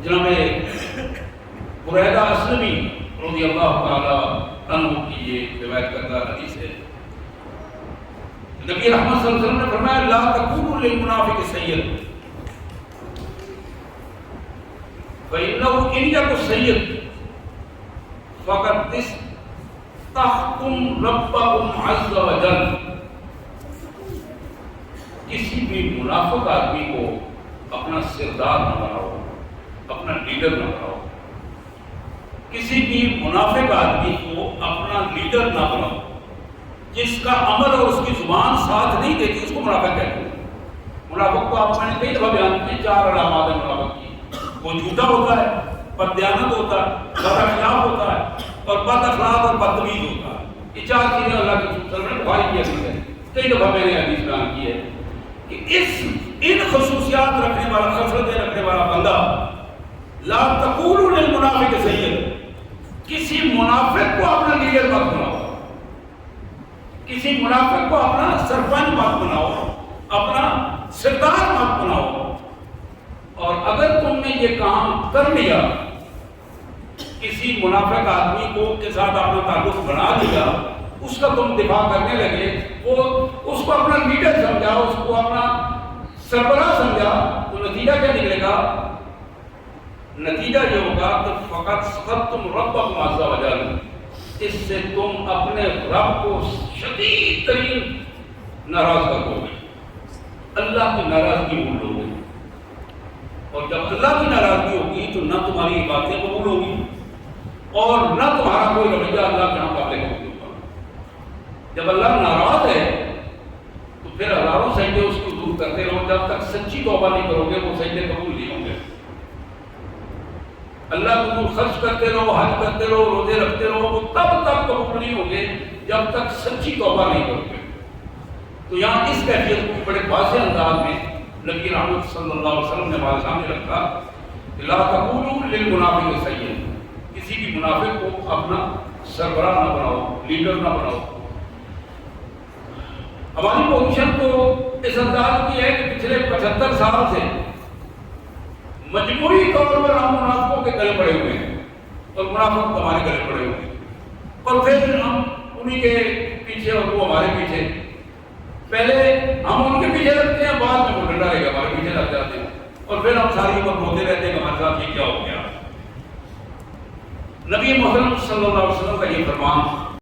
جناب بریدہ اسلمی رضی اللہ تعالی عنہ کی یہ روایت کرتا حدیث ہے، نبی رحمت صلی اللہ علیہ وسلم نے فرمایا لا تقولوا للمنافق سید فإنه إن يكن سید فقد استحقتم ربكم عز وجل. کسی بھی منافق آدمی کو اپنا سردار نہ بناؤ، اپنا لیڈر نہ بناؤ. کسی بھی منافق آدمی کو اپنا لیڈر نہ بناؤ. جس کا عمل اور اس کی زبان ساتھ نہیں دیتی اس کو منافق کہتے ہیں. منافق کو آپ نے کئی دفعہ بیان کیے، 4 علامات ہیں منافق کی. وہ جھوٹا ہوتا ہے، بددیانت ہوتا ہے، بد اخلاق ہوتا ہے، اور بد اخلاق اور بدتمیز ہوتا ہے. یہ 4 چیزیں اللہ کے رسول صلی اللہ علیہ وسلم نے بخاری کی حدیث ہے. کئی دفعہ میں نے حدیث بیان کی ہے کہ ان خصوصیات رکھنے والا، خصلتیں رکھنے والا بندہ لا تقولوا للمنافق سید، کسی منافق کو اپنا لیڈر مت بناؤ، کسی منافق کو اپنا سرپنچ مت بناؤ، اپنا سردار مت بناؤ. اور اگر تم نے یہ کام کر لیا، کسی منافق آدمی کو کے ساتھ اپنا تعلق بنا لیا، اس کا تم دفاع کرنے لگے، وہ اس کو اپنا لیڈر سمجھا، اس کو اپنا سربراہ سمجھا، تو نتیجہ کیا نکلے گا؟ نتیجہ یہ ہوگا کہ فقط سخطتم ربکم عز وجل، اس سے تم اپنے رب کو شدید ترین ناراض کر دو گے، اللہ کی ناراضگی بھول لو گے. اور جب اللہ کی ناراضگی ہوگی تو نہ تمہاری باتیں قبول ہوگی اور نہ تمہارا کوئی رویہ اللہ کے یہاں قابل قبول ہوگا. جب اللہ ناراض ہے تو پھر ہزاروں سجدے اس کو دور کرتے رہو، جب تک سچی توبہ نہیں کرو گے وہ سجدے قبول نہیں ہوں گے. اللہ کو خرچ کرتے رہو، حج کرتے رہو، روزے رکھتے رہو، وہ تب تک قبول نہیں ہوں گے جب تک سچی توبہ نہیں کرو گے. تو یہاں اس کیفیت کو بڑے واضح انداز میں نبی رحمت صلی اللہ علیہ وسلم نے ہمارے سامنے رکھا کہ لا تقولوا للمنافق سید، کسی بھی منافق کو اپنا سربراہ نہ بناؤ، لیڈر نہ بناؤ. ہماری پوزیشن تو اس انداز کی ہے کہ پچھلے 75 سال سے مجموعی طور پر ہم منافقوں کے گلے پڑے ہوئے ہیں اور منافق ہمارے گلے پڑے ہوئے ہیں، اور پھر ہم انہی کے پیچھے اور وہ ہمارے پیچھے. پہلے ہم ان کے پیچھے لگتے ہیں، بعد میں وہ ڈنڈا لے کے ہمارے پیچھے لگ جاتے ہیں، اور پھر ہم ساری عمر روتے رہتے ہیں کہ ہمارے ساتھ یہ کیا ہو گیا. نبی محترم صلی اللہ علیہ وسلم کا یہ فرمان